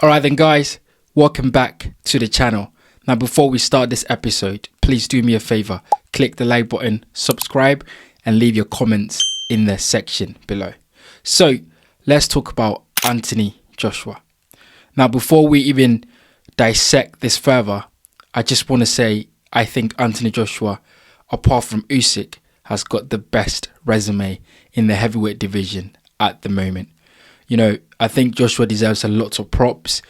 Alright then guys, welcome back to the channel. Now before we start this episode, please do me a favor, click the like button, subscribe and leave your comments in the section below. So let's talk about Anthony Joshua. Now before we even dissect this further, I just want to say I think Anthony Joshua, apart from Usyk, has got the best resume in the heavyweight division at the moment. You know, I think Joshua deserves a lot of props.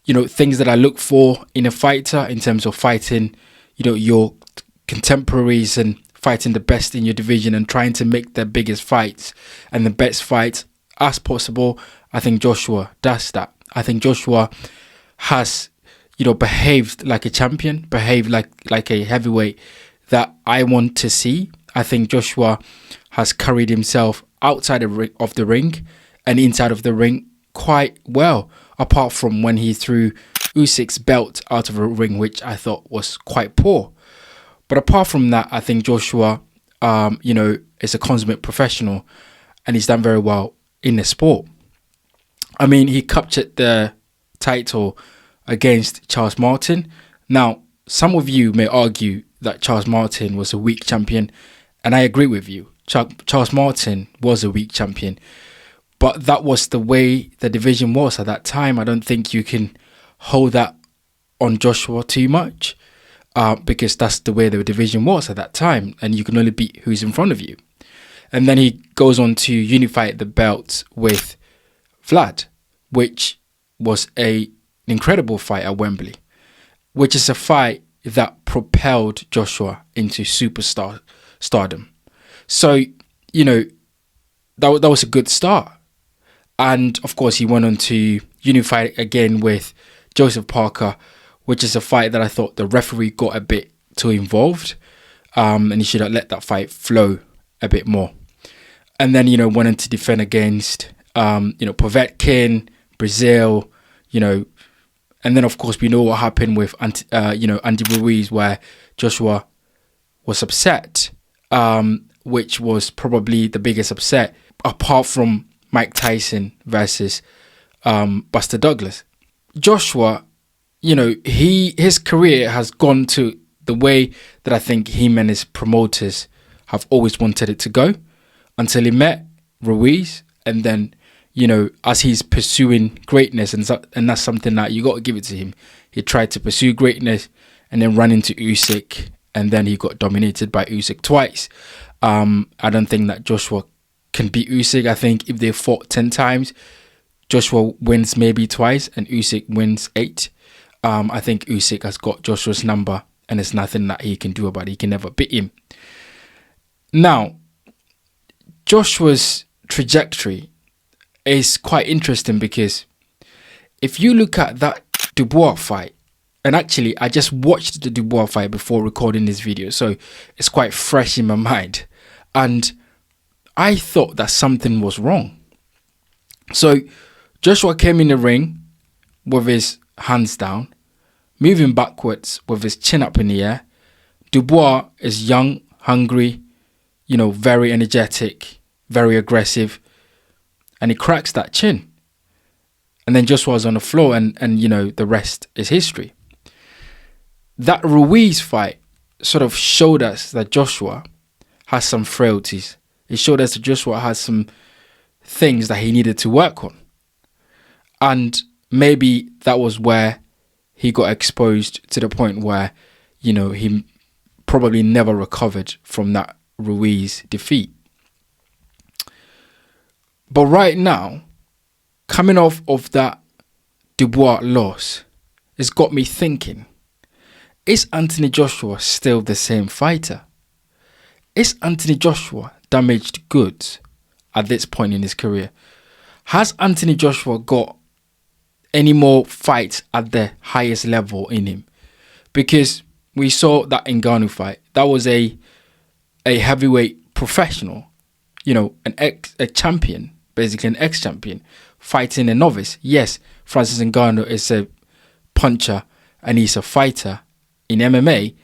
You know, things that I look for in a fighter in terms of fighting, you know, your contemporaries and fighting the best in your division and trying to make the biggest fights and the best fights as possible. I think Joshua does that. I think Joshua has, you know, behaved like a champion, behaved like a heavyweight that I want to see. I think Joshua has carried himself outside of the ring and inside of the ring quite well, apart from when he threw Usyk's belt out of a ring, which I thought was quite poor. But apart from that, I think Joshua, you know, is a consummate professional and he's done very well in the sport. I mean, he captured the title against Charles Martin. Now, some of you may argue that Charles Martin was a weak champion, and I agree with you. Charles Martin was a weak champion, but that was the way the division was at that time. I don't think you can hold that on Joshua too much, because that's the way the division was at that time, and you can only beat who's in front of you. And then he goes on to unify the belts with Vlad, which was an incredible fight at Wembley, which is a fight that propelled Joshua into stardom. So, you know, that was a good start. And of course, he went on to unify again with Joseph Parker, which is a fight that I thought the referee got a bit too involved, and he should have let that fight flow a bit more. And then, you know, went on to defend against, you know, Povetkin, Brazil, you know, and then of course we know what happened with, you know, Andy Ruiz, where Joshua was upset, which was probably the biggest upset apart from Mike Tyson versus Buster Douglas. Joshua, you know, his career has gone to the way that I think him and his promoters have always wanted it to go, until he met Ruiz. And then, you know, as he's pursuing greatness, and that's something that you got to give it to him. He tried to pursue greatness and then ran into Usyk, and then he got dominated by Usyk twice. I don't think that Joshua can beat Usyk. I think if they fought 10 times, Joshua wins maybe twice and Usyk wins 8. I think Usyk has got Joshua's number, and there's nothing that he can do about it. He can never beat him. Now, Joshua's trajectory is quite interesting, because if you look at that Dubois fight, and actually I just watched the Dubois fight before recording this video, so it's quite fresh in my mind, and I thought that something was wrong. So Joshua came in the ring with his hands down, moving backwards with his chin up in the air. Dubois is young, hungry, you know, very energetic, very aggressive, and he cracks that chin. And then Joshua's on the floor, and you know, the rest is history. That Ruiz fight sort of showed us that Joshua has some frailties. It showed us that Joshua has some things that he needed to work on. And maybe that was where he got exposed to the point where, you know, he probably never recovered from that Ruiz defeat. But right now, coming off of that Dubois loss, it's got me thinking, is Anthony Joshua still the same fighter? Is Anthony Joshua damaged goods at this point in his career? Has Anthony Joshua got any more fights at the highest level in him? Because we saw that Ngannou fight. That was a heavyweight professional, you know, a champion, basically an ex-champion, fighting a novice. Yes, Francis Ngannou is a puncher and he's a fighter in MMA,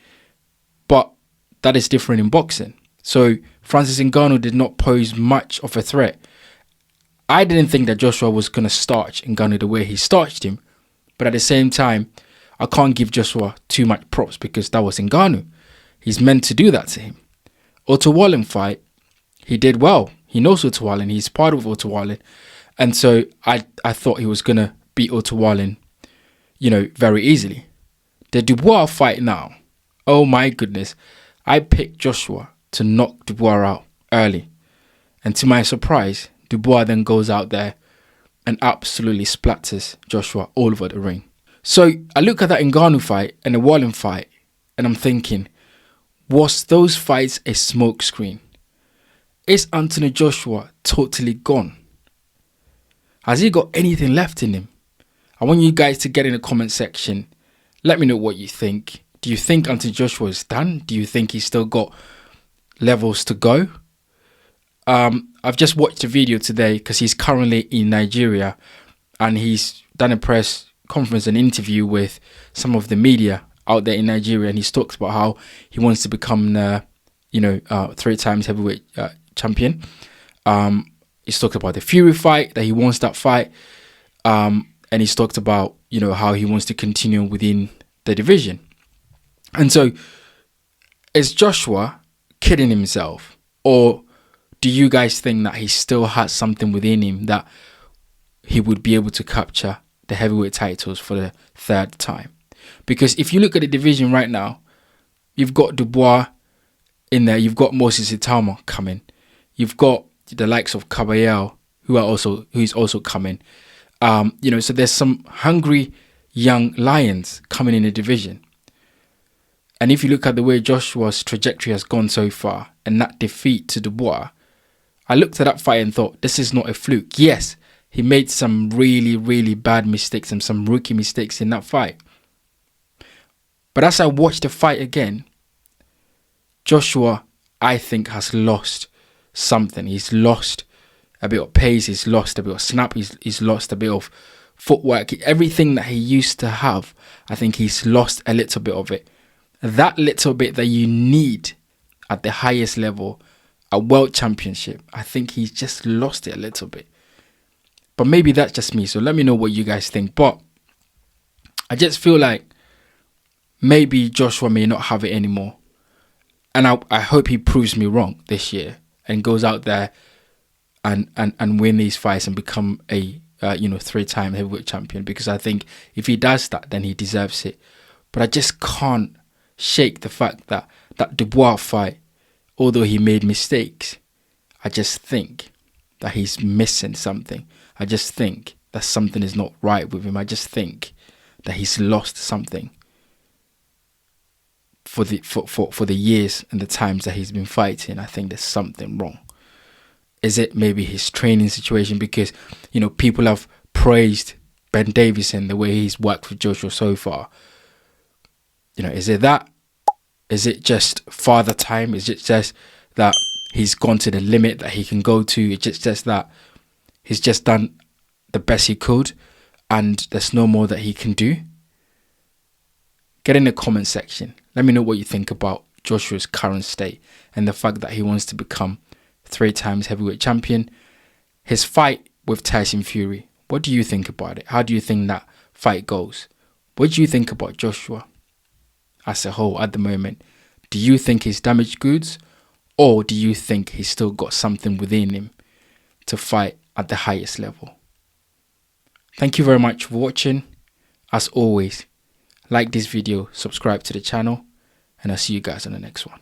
but that is different in boxing. So Francis Ngannou did not pose much of a threat. I didn't think that Joshua was going to starch Ngannou the way he starched him, But at the same time, I can't give Joshua too much props because that was Ngannou. He's meant to do that to him. Otto Wallin fight, he did well. He knows Otto Wallin. He's part of Otto Wallin. And so I thought he was going to beat Otto Wallin, very easily. The Dubois fight now, oh my goodness. I picked Joshua to knock Dubois out early. And to my surprise, Dubois then goes out there and absolutely splatters Joshua all over the ring. So I look at that Ngannou fight and the Wallin fight and I'm thinking, was those fights a smokescreen? Is Anthony Joshua totally gone? Has he got anything left in him? I want you guys to get in the comment section. Let me know what you think. Do you think Anthony Joshua is done? Do you think he's still got levels to go? I've just watched a video today because he's currently in Nigeria and he's done a press conference and interview with some of the media out there in Nigeria, and he's talked about how he wants to become three times heavyweight champion. He's talked about the Fury fight, that he wants that fight, and he's talked about how he wants to continue within the division. And so is Joshua kidding himself, or do you guys think that he still has something within him that he would be able to capture the heavyweight titles for the third time? Because if you look at the division right now, you've got Dubois in there, you've got Moses Itama coming, you've got the likes of Caballero who's also coming. So there's some hungry young lions coming in the division. And if you look at the way Joshua's trajectory has gone so far and that defeat to Dubois, I looked at that fight and thought, this is not a fluke. Yes, he made some really, really bad mistakes and some rookie mistakes in that fight. But as I watched the fight again, Joshua, I think, has lost something. He's lost a bit of pace. He's lost a bit of snap. He's lost a bit of footwork. Everything that he used to have, I think he's lost a little bit of it. That little bit that you need at the highest level, a world championship, I think he's just lost it a little bit. But maybe that's just me. So let me know what you guys think. But I just feel like maybe Joshua may not have it anymore. And I hope he proves me wrong this year and goes out there and win these fights and become a three-time heavyweight champion. Because I think if he does that, then he deserves it. But I just can't shake the fact that Dubois fight, although he made mistakes, I just think that he's missing something. I just think that something is not right with him. I just think that he's lost something for the years and the times that he's been fighting. I think there's something wrong. Is it maybe his training situation? Because, people have praised Ben Davison, the way he's worked with Joshua so far. Is it that? Is it just father time? Is it just that he's gone to the limit that he can go to? It's just that he's just done the best he could and there's no more that he can do? Get in the comment section. Let me know what you think about Joshua's current state and the fact that he wants to become 3 times heavyweight champion. His fight with Tyson Fury, what do you think about it? How do you think that fight goes? What do you think about Joshua as a whole at the moment? Do you think he's damaged goods, or do you think he's still got something within him to fight at the highest level? Thank you very much for watching. As always, like this video, subscribe to the channel, and I'll see you guys on the next one.